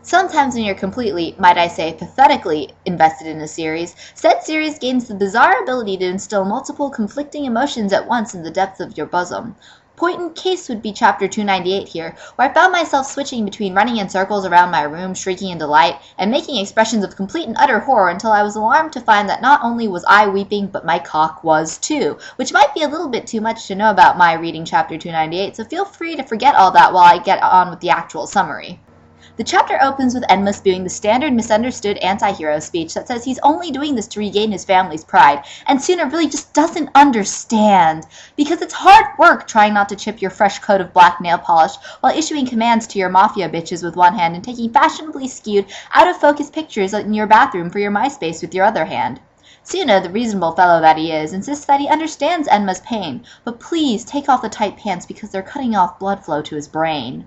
Sometimes when you're completely, might I say, pathetically invested in a series, said series gains the bizarre ability to instill multiple conflicting emotions at once in the depths of your bosom. Point in case would be chapter 298 here, where I found myself switching between running in circles around my room, shrieking in delight, and making expressions of complete and utter horror until I was alarmed to find that not only was I weeping, but my cock was too, which might be a little bit too much to know about my reading chapter 298, so feel free to forget all that while I get on with the actual summary. The chapter opens with Enma spewing the standard misunderstood anti-hero speech that says he's only doing this to regain his family's pride, and Tuna really just doesn't understand, because it's hard work trying not to chip your fresh coat of black nail polish while issuing commands to your mafia bitches with one hand and taking fashionably skewed, out-of-focus pictures in your bathroom for your MySpace with your other hand. Tuna, the reasonable fellow that he is, insists that he understands Enma's pain, but please take off the tight pants because they're cutting off blood flow to his brain.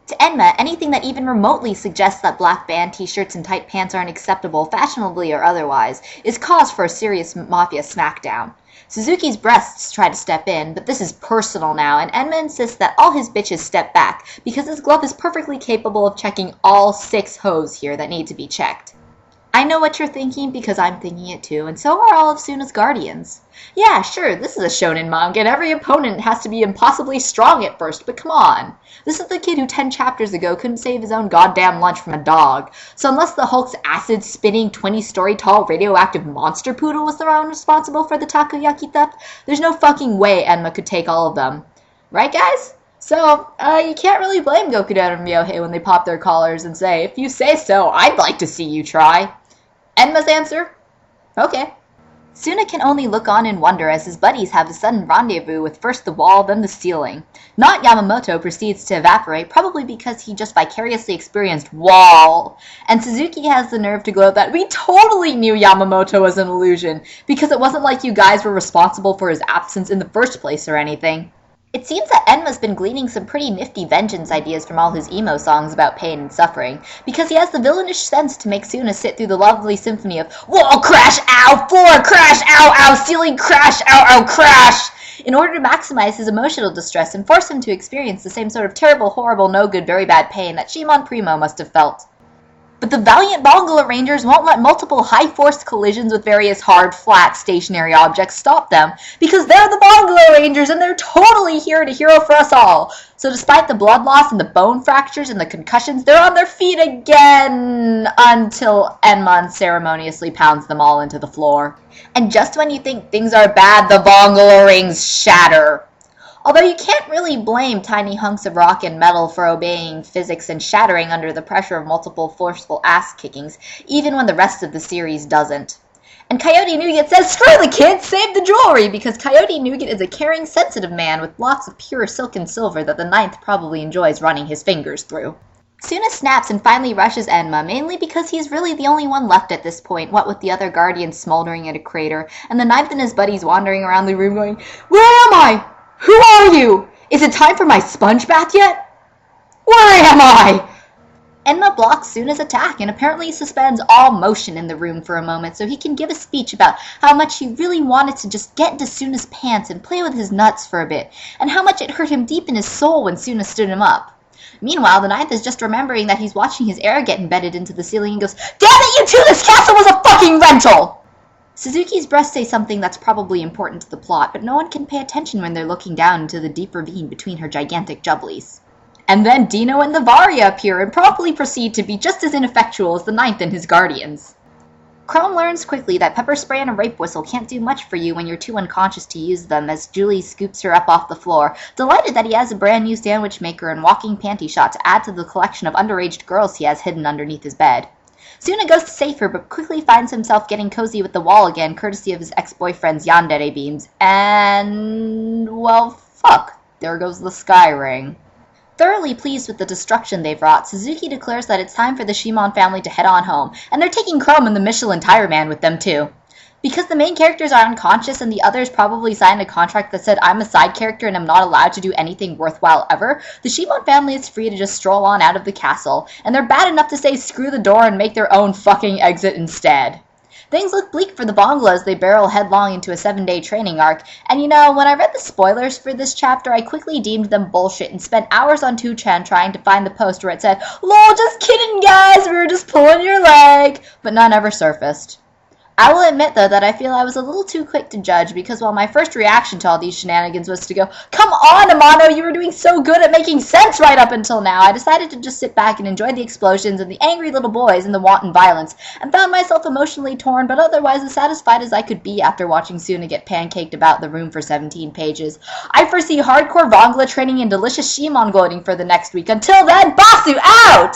To Enma, anything that even remotely suggests that black band t-shirts and tight pants aren't acceptable, fashionably or otherwise, is cause for a serious mafia smackdown. Suzuki's breasts try to step in, but this is personal now, and Enma insists that all his bitches step back, because his glove is perfectly capable of checking all 6 hoes here that need to be checked. I know what you're thinking, because I'm thinking it too, and so are all of Suna's guardians. Yeah, sure, this is a shonen manga, and every opponent has to be impossibly strong at first, but come on. This is the kid who 10 chapters ago couldn't save his own goddamn lunch from a dog. So unless the Hulk's acid-spitting, 20-story-tall radioactive monster poodle was the one responsible for the takoyaki theft, there's no fucking way Enma could take all of them. Right, guys? So, you can't really blame Gokuden and Ryohei when they pop their collars and say, if you say so, I'd like to see you try. Enma's answer? Okay. Suna can only look on in wonder as his buddies have a sudden rendezvous with first the wall, then the ceiling. Not Yamamoto proceeds to evaporate, probably because he just vicariously experienced wall. And Suzuki has the nerve to gloat that we totally knew Yamamoto was an illusion, because it wasn't like you guys were responsible for his absence in the first place or anything. It seems that Enma's been gleaning some pretty nifty vengeance ideas from all his emo songs about pain and suffering, because he has the villainish sense to make Suna sit through the lovely symphony of wall crash, ow, floor crash, ow, ow, ceiling crash, ow, ow, crash, in order to maximize his emotional distress and force him to experience the same sort of terrible, horrible, no good, very bad pain that Shimon Primo must have felt. But the valiant Bongo Rangers won't let multiple high-forced collisions with various hard, flat, stationary objects stop them, because they're the Bongo Rangers and they're totally here to hero for us all. So despite the blood loss and the bone fractures and the concussions, they're on their feet again until Enma unceremoniously pounds them all into the floor. And just when you think things are bad, the Bongo rings shatter. Although you can't really blame tiny hunks of rock and metal for obeying physics and shattering under the pressure of multiple forceful ass-kickings, even when the rest of the series doesn't. And Coyote Nougat says, screw the kids, save the jewelry, because Coyote Nougat is a caring, sensitive man with lots of pure silk and silver that the Ninth probably enjoys running his fingers through. Suna snaps and finally rushes Enma, mainly because he's really the only one left at this point, what with the other guardians smoldering in a crater, and the Ninth and his buddies wandering around the room going, where am I? Who are you? Is it time for my sponge bath yet? Where am I? Enma blocks Suna's attack and apparently suspends all motion in the room for a moment so he can give a speech about how much he really wanted to just get into Suna's pants and play with his nuts for a bit, and how much it hurt him deep in his soul when Suna stood him up. Meanwhile, the Ninth is just remembering that he's watching his air get embedded into the ceiling and goes, damn it, you two, this castle was a fucking rental! Suzuki's breasts say something that's probably important to the plot, but no one can pay attention when they're looking down into the deep ravine between her gigantic jubblies. And then Dino and the Varia appear and promptly proceed to be just as ineffectual as the Ninth and his guardians. Chrome learns quickly that pepper spray and a rape whistle can't do much for you when you're too unconscious to use them as Julie scoops her up off the floor, delighted that he has a brand new sandwich maker and walking panty shot to add to the collection of underage girls he has hidden underneath his bed. Suna goes to save her, but quickly finds himself getting cozy with the wall again, courtesy of his ex-boyfriend's yandere beams. And, well, fuck. There goes the sky ring. Thoroughly pleased with the destruction they've wrought, Suzuki declares that it's time for the Shimon family to head on home, and they're taking Chrome and the Michelin Tire Man with them too. Because the main characters are unconscious and the others probably signed a contract that said I'm a side character and I'm not allowed to do anything worthwhile ever, the Shimon family is free to just stroll on out of the castle, and they're bad enough to say screw the door and make their own fucking exit instead. Things look bleak for the Bongla as they barrel headlong into a 7-day training arc, and you know, when I read the spoilers for this chapter, I quickly deemed them bullshit and spent hours on 2chan trying to find the post where it said, "Lol, just kidding guys, we were just pulling your leg," but none ever surfaced. I will admit, though, that I feel I was a little too quick to judge, because while my first reaction to all these shenanigans was to go, "Come on, Amano, you were doing so good at making sense right up until now," I decided to just sit back and enjoy the explosions and the angry little boys and the wanton violence, and found myself emotionally torn, but otherwise as satisfied as I could be after watching Tuna get pancaked about the room for 17 pages. I foresee hardcore Vongla training and delicious Shimon gloating for the next week. Until then, Basu out!